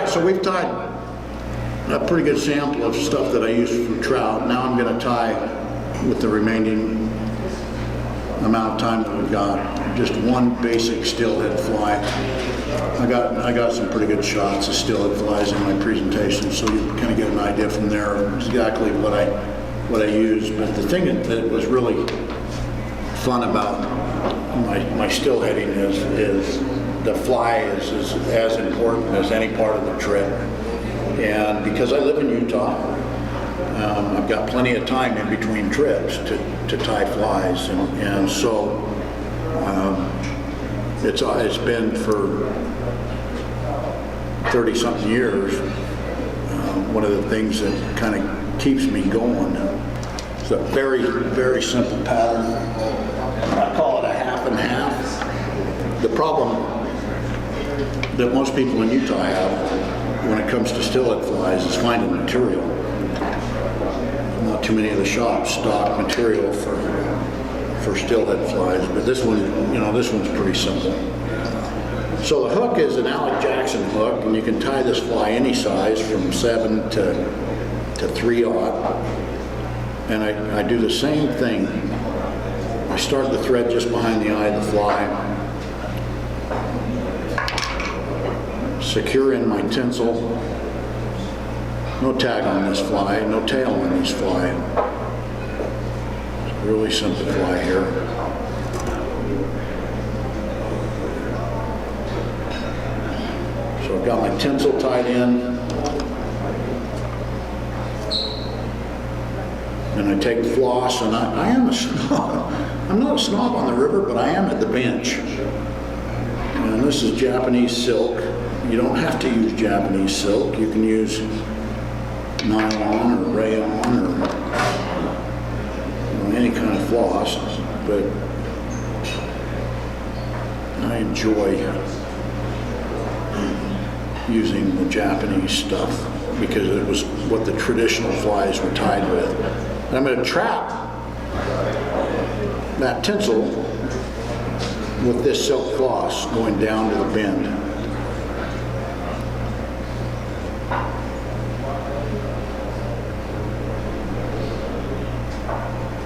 so we've tied a pretty good sample of stuff that I use for trout. Now I'm going to tie, with the remaining amount of time that we've got, just one basic steelhead fly. I got some pretty good shots of steelhead flies in my presentation, so you kind of get an idea from there exactly what I use. But the thing that was really fun about my steelheading is the fly is as important as any part of the trip. And because I live in Utah, I've got plenty of time in between trips to tie flies, and so it's been for 30-something years one of the things that kind of keeps me going. It's a very, very simple pattern. I call it a half and half. The problem that most people in Utah have when it comes to steelhead flies is finding material. Not too many of the shops stock material for steelhead flies, but this one, this one's pretty simple. So the hook is an Alec Jackson hook, and you can tie this fly any size from 7 to 3/0. And I do the same thing. I start the thread just behind the eye of the fly, secure in my tinsel. No tag on this fly, no tail on this fly. It's a really simple fly here. So I've got my tinsel tied in. And I take floss, and I am a snob. I'm not a snob on the river, but I am at the bench. And this is Japanese silk. You don't have to use Japanese silk. You can use nylon or rayon or any kind of floss, but I enjoy using the Japanese stuff because it was what the traditional flies were tied with. And I'm going to trap that tinsel with this silk floss going down to the bend.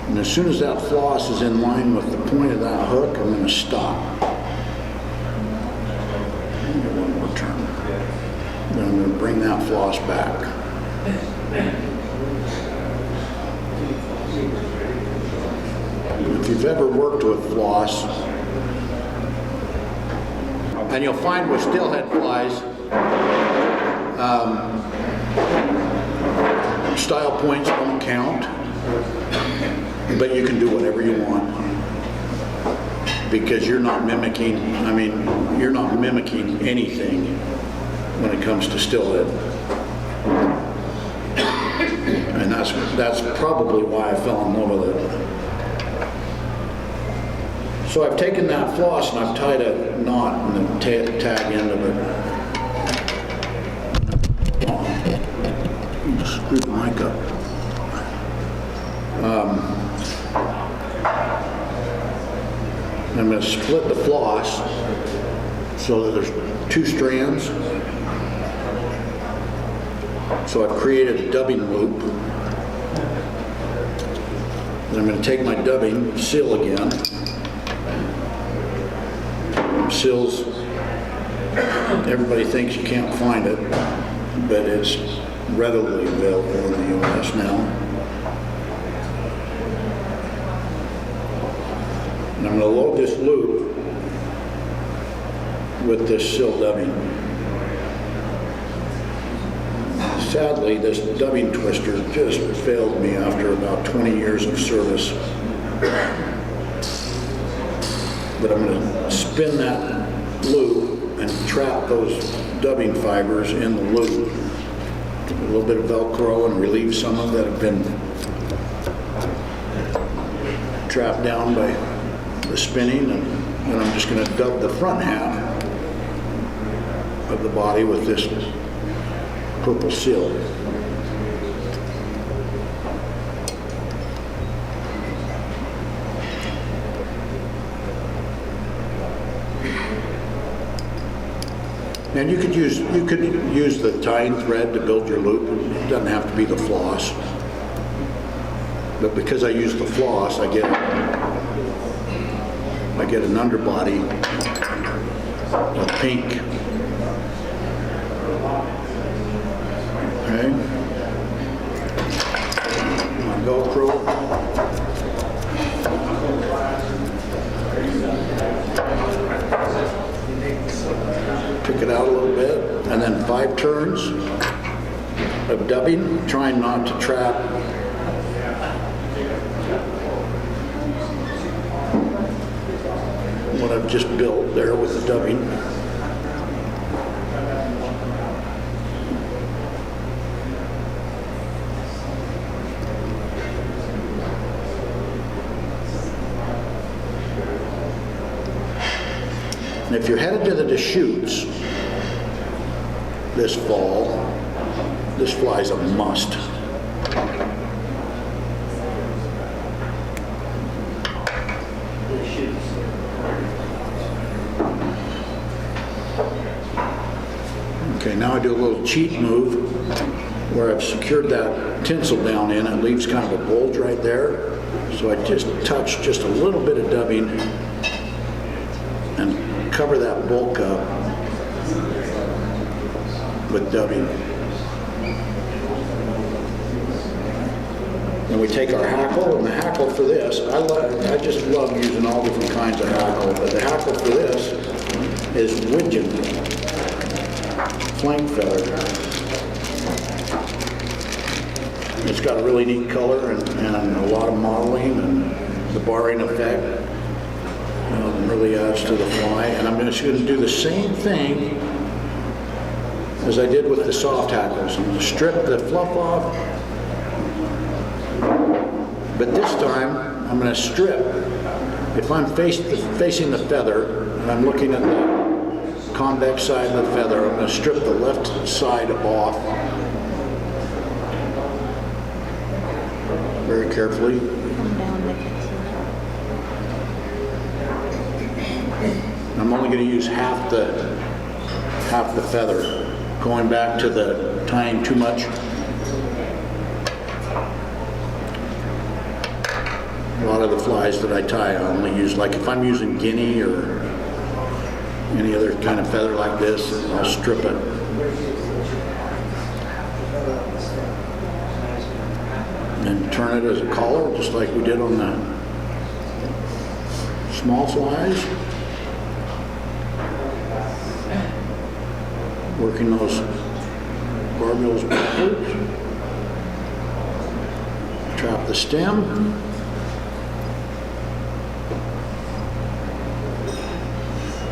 And as soon as that floss is in line with the point of that hook, I'm going to stop. One more turn. Then I'm going to bring that floss back. If you've ever worked with floss, and you'll find with steelhead flies, style points don't count, but you can do whatever you want because you're not mimicking, you're not mimicking anything when it comes to steelhead. And that's probably why I fell in love with it. So I've taken that floss and I've tied a knot in the tag end of it. Just screwed the mic up. I'm going to split the floss so that there's 2 strands. So I've created a dubbing loop. Then I'm going to take my dubbing, seal again. Seals, everybody thinks you can't find it, but it's readily available in the U.S. now. And I'm going to load this loop with this seal dubbing. Sadly, this dubbing twister just failed me after about 20 years of service. But I'm going to spin that loop and trap those dubbing fibers in the loop. A little bit of Velcro and relieve some of that have been trapped down by the spinning, and then I'm just going to dub the front half of the body with this purple seal. And you could use the tying thread to build your loop. It doesn't have to be the floss. But because I use the floss, I get an underbody of pink. Okay. My GoPro. Pick it out a little bit, and then 5 turns of dubbing, trying not to trap what I've just built there with the dubbing. And if you're headed to the Deschutes this fall, this fly's a must. Okay, now I do a little cheat move where I've secured that tinsel down in. It leaves kind of a bulge right there. So I just touch just a little bit of dubbing and cover that bulk up with dubbing. Then we take our hackle, and the hackle for this, I just love using all different kinds of hackle, but the hackle for this is widgeon flank feather. It's got a really neat color and a lot of modeling, and the barring effect really adds to the fly. And I'm just going to do the same thing as I did with the soft hackles. I'm going to strip the fluff off, but this time I'm going to strip. If I'm facing the feather and I'm looking at the convex side of the feather, I'm going to strip the left side off very carefully. I'm only going to use half the feather, going back to the tying too much. A lot of the flies that I tie, I only use, like if I'm using guinea or any other kind of feather like this, I'll strip it. And turn it as a collar, just like we did on the small flies. Working those barbels backwards. Trap the stem.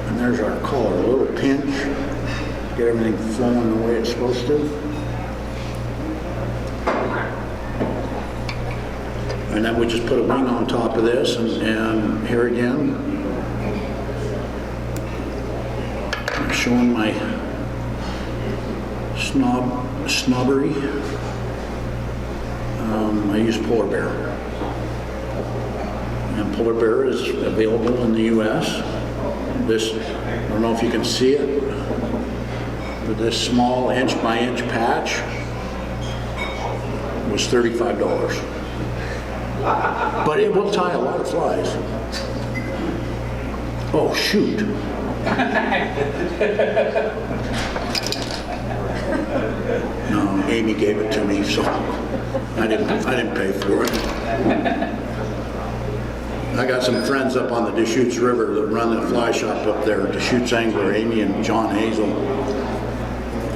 And there's our collar, a little pinch. Get everything flowing the way it's supposed to. And then we just put a wing on top of this, and here again, I'm showing my snobbery. I use polar bear, and polar bear is available in the U.S. This, I don't know if you can see it, but this small inch-by-inch patch was $35. But it will tie a lot of flies. Oh, shoot. No, Amy gave it to me, so I didn't pay for it. I got some friends up on the Deschutes River that run the fly shop up there, Deschutes Angler, Amy and John Hazel.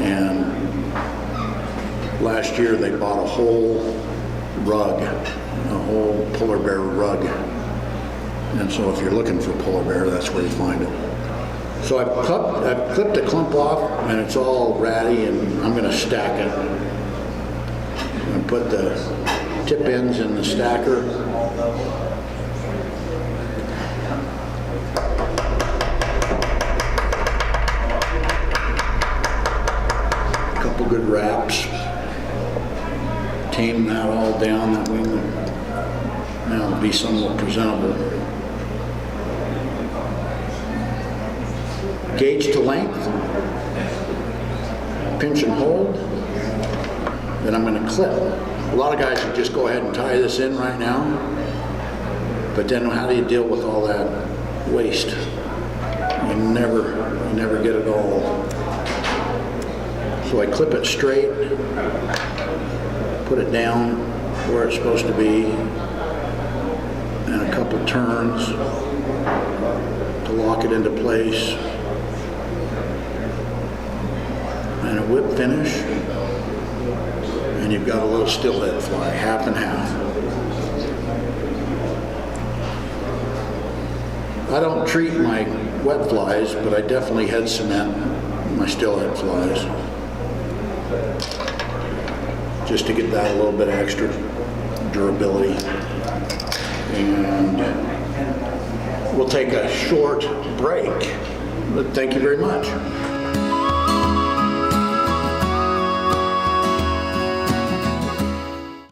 And last year they bought a whole rug, a whole polar bear rug. And so if you're looking for polar bear, that's where you find it. So I clipped a clump off, and it's all ratty, and I'm going to stack it. I'm going to put the tip ends in the stacker. A couple good wraps. Tame that all down, that way now it'll be somewhat presentable. Gauge to length. pinch and hold. Then I'm going to clip. A lot of guys would just go ahead and tie this in right now, but then how do you deal with all that waste? You never get it all. So I clip it straight, put it down where it's supposed to be, and a couple turns to lock it into place, and a whip finish, and you've got a little steelhead fly, half and half. I don't treat my wet flies, but I definitely head cement my steelhead flies, just to get that a little bit extra durability. And we'll take a short break, but thank you very much.